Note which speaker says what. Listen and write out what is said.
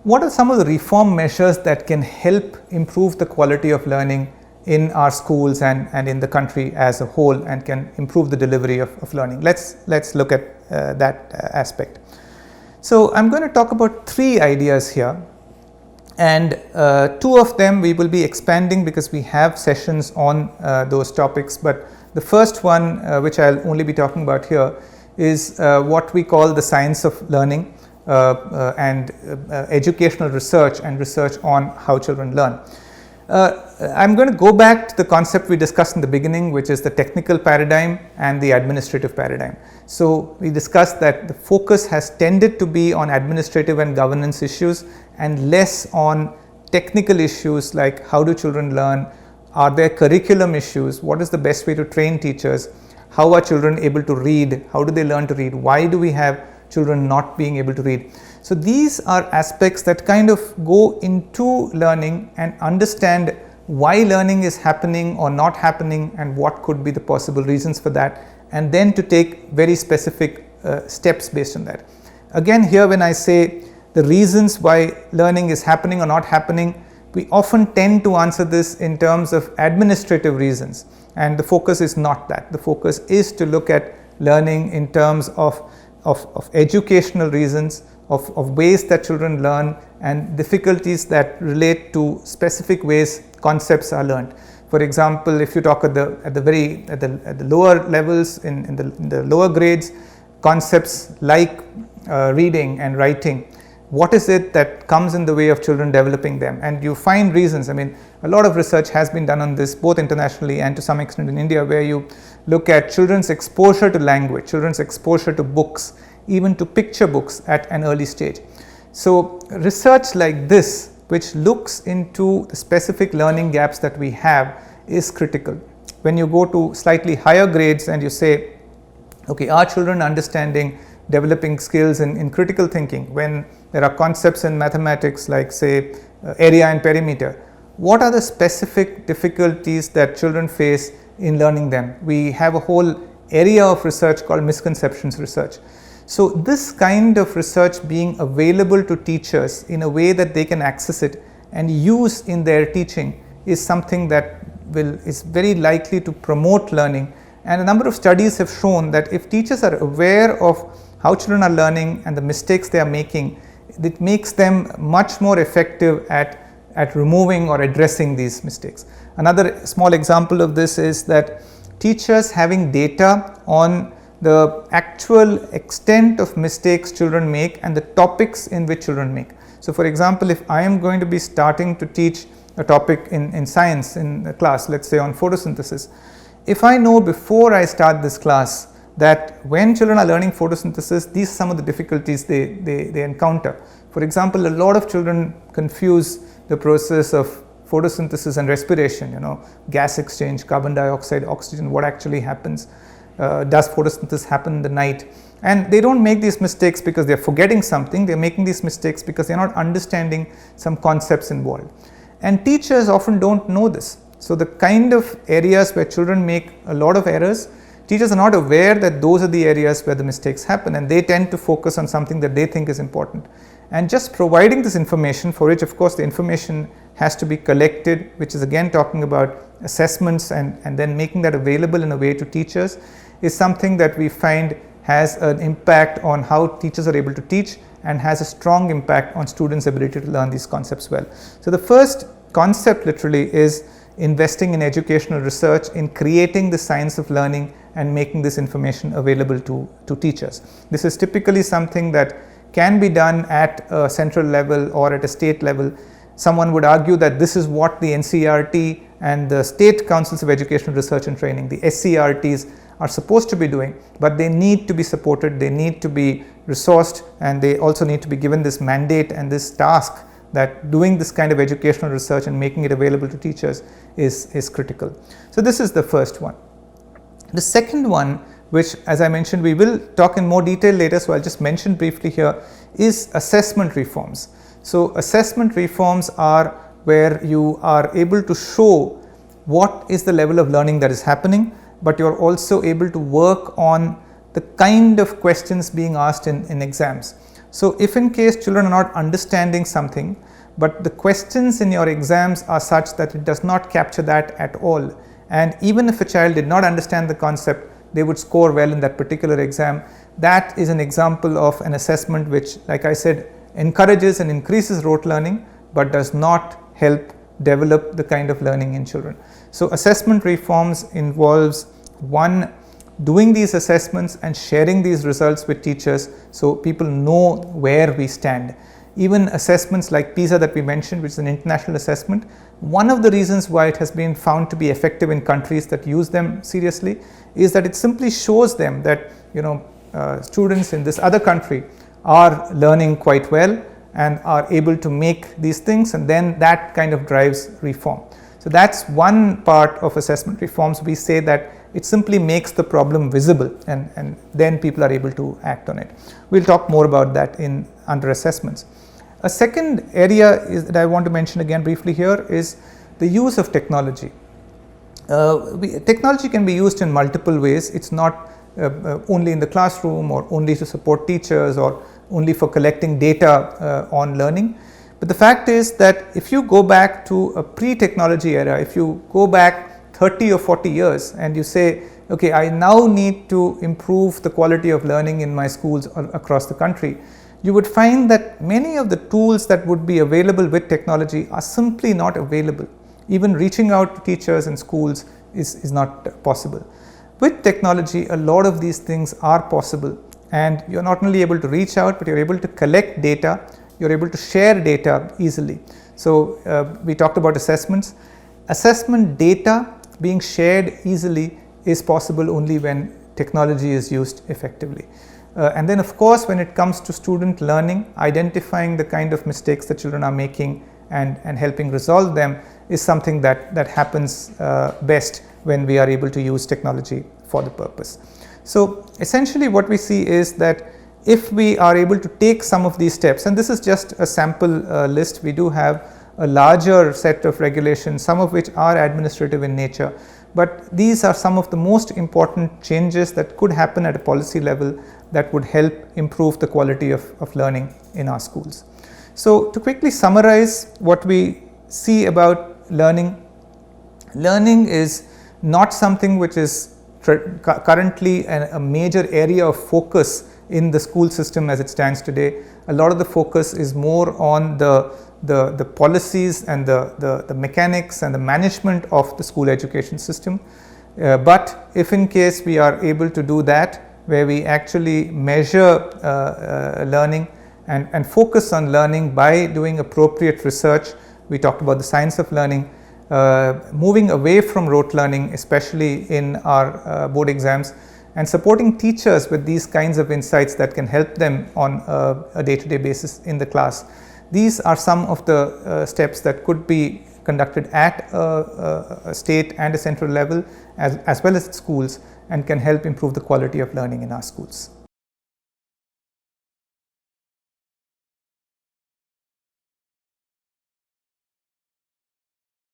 Speaker 1: what are some of the reform measures that can help improve the quality of learning in our schools and in the country as a whole, and can improve the delivery of learning? Let's look at that aspect. So I'm going to talk about 3 ideas here, and 2 of them we will be expanding because we have sessions on those topics, but the first one which I'll only be talking about here is what we call the science of learning and educational research and research on how children learn. I'm going to go back to the concept we discussed in the beginning, which is the technical paradigm and the administrative paradigm. So we discussed that the focus has tended to be on administrative and governance issues and less on technical issues like how do children learn, are there curriculum issues, what is the best way to train teachers, how are children able to read, how do they learn to read, why do we have children not being able to read. So these are aspects that kind of go into learning and understand why learning is happening or not happening and what could be the possible reasons for that, and then to take very specific steps based on that. Again, here when I say the reasons why learning is happening or not happening, we often tend to answer this in terms of administrative reasons, and the focus is not that. The focus is to look at learning in terms of educational reasons, of ways that children learn and difficulties that relate to specific ways concepts are learned. For example, if you talk at the lower levels, in the lower grades, concepts like reading and writing, what is it that comes in the way of children developing them? And you find reasons. I mean, a lot of research has been done on this, both internationally and to some extent in India, where you look at children's exposure to language, children's exposure to books, even to picture books at an early stage. So research like this, which looks into the specific learning gaps that we have, is critical. When you go to slightly higher grades and you say, okay, are children understanding, developing skills in critical thinking, when there are concepts in mathematics like say area and perimeter, what are the specific difficulties that children face in learning them? We have a whole area of research called misconceptions research. So this kind of research being available to teachers in a way that they can access it and use in their teaching is something that is very likely to promote learning. And a number of studies have shown that if teachers are aware of how children are learning and the mistakes they are making, it makes them much more effective at removing or addressing these mistakes. Another small example of this is that teachers having data on the actual extent of mistakes children make and the topics in which children make. So for example, if I am going to be starting to teach a topic in science in a class, let's say on photosynthesis, if I know before I start this class that when children are learning photosynthesis, these are some of the difficulties they encounter. For example, a lot of children confuse the process of photosynthesis and respiration, gas exchange, carbon dioxide, oxygen, what actually happens. Does photosynthesis happen in the night? And they don't make these mistakes because they're forgetting something, they're making these mistakes because they're not understanding some concepts involved. And teachers often don't know this. So the kind of areas where children make a lot of errors, teachers are not aware that those are the areas where the mistakes happen, and they tend to focus on something that they think is important. And just providing this information, for which of course the information has to be collected, which is again talking about assessments and then making that available in a way to teachers, is something that we find has an impact on how teachers are able to teach and has a strong impact on students' ability to learn these concepts well. So the first concept literally is investing in educational research, in creating the science of learning and making this information available to teachers. This is typically something that can be done at a central level or at a state level. Someone would argue that this is what the NCERT and the State Councils of Educational Research and Training, the SCRTs, are supposed to be doing, but they need to be supported, they need to be resourced, and they also need to be given this mandate and this task that doing this kind of educational research and making it available to teachers is critical. So this is the first one. The second one, which as I mentioned we will talk in more detail later, so I'll just mention briefly here, is assessment reforms. So assessment reforms are where you are able to show what is the level of learning that is happening, but you're also able to work on the kind of questions being asked in exams. So if in case children are not understanding something, but the questions in your exams are such that it does not capture that at all, and even if a child did not understand the concept, they would score well in that particular exam, that is an example of an assessment which, like I said, encourages and increases rote learning but does not help develop the kind of learning in children. So assessment reforms involves, one, doing these assessments and sharing these results with teachers so people know where we stand. Even assessments like PISA that we mentioned, which is an international assessment, one of the reasons why it has been found to be effective in countries that use them seriously is that it simply shows them that students in this other country are learning quite well and are able to make these things, and then that kind of drives reform. So that's one part of assessment reforms. We say that it simply makes the problem visible, and then people are able to act on it. We'll talk more about that under assessments. A second area that I want to mention again briefly here is the use of technology. Technology can be used in multiple ways. It's not only in the classroom or only to support teachers or only for collecting data on learning. But the fact is that if you go back to a pre-technology era, if you go back 30 or 40 years and you say, okay, I now need to improve the quality of learning in my schools across the country, you would find that many of the tools that would be available with technology are simply not available. Even reaching out to teachers and schools is not possible. With technology, a lot of these things are possible, and you're not only able to reach out, but you're able to collect data, you're able to share data easily. So we talked about assessments. Assessment data being shared easily is possible only when technology is used effectively. And then of course, when it comes to student learning, identifying the kind of mistakes that children are making and helping resolve them is something that happens best when we are able to use technology for the purpose. So essentially what we see is that if we are able to take some of these steps, and this is just a sample list, we do have a larger set of regulations, some of which are administrative in nature, but these are some of the most important changes that could happen at a policy level that would help improve the quality of learning in our schools. So to quickly summarize what we see about learning, learning is not something which is currently a major area of focus in the school system as it stands today. A lot of the focus is more on the policies and the mechanics and the management of the school education system. But if in case we are able to do that, where we actually measure learning and focus on learning by doing appropriate research, we talked about the science of learning, moving away from rote learning, especially in our board exams, and supporting teachers with these kinds of insights that can help them on a day-to-day basis in the class. These are some of the steps that could be conducted at a state and a central level as well as at schools, and can help improve the quality of learning in our schools.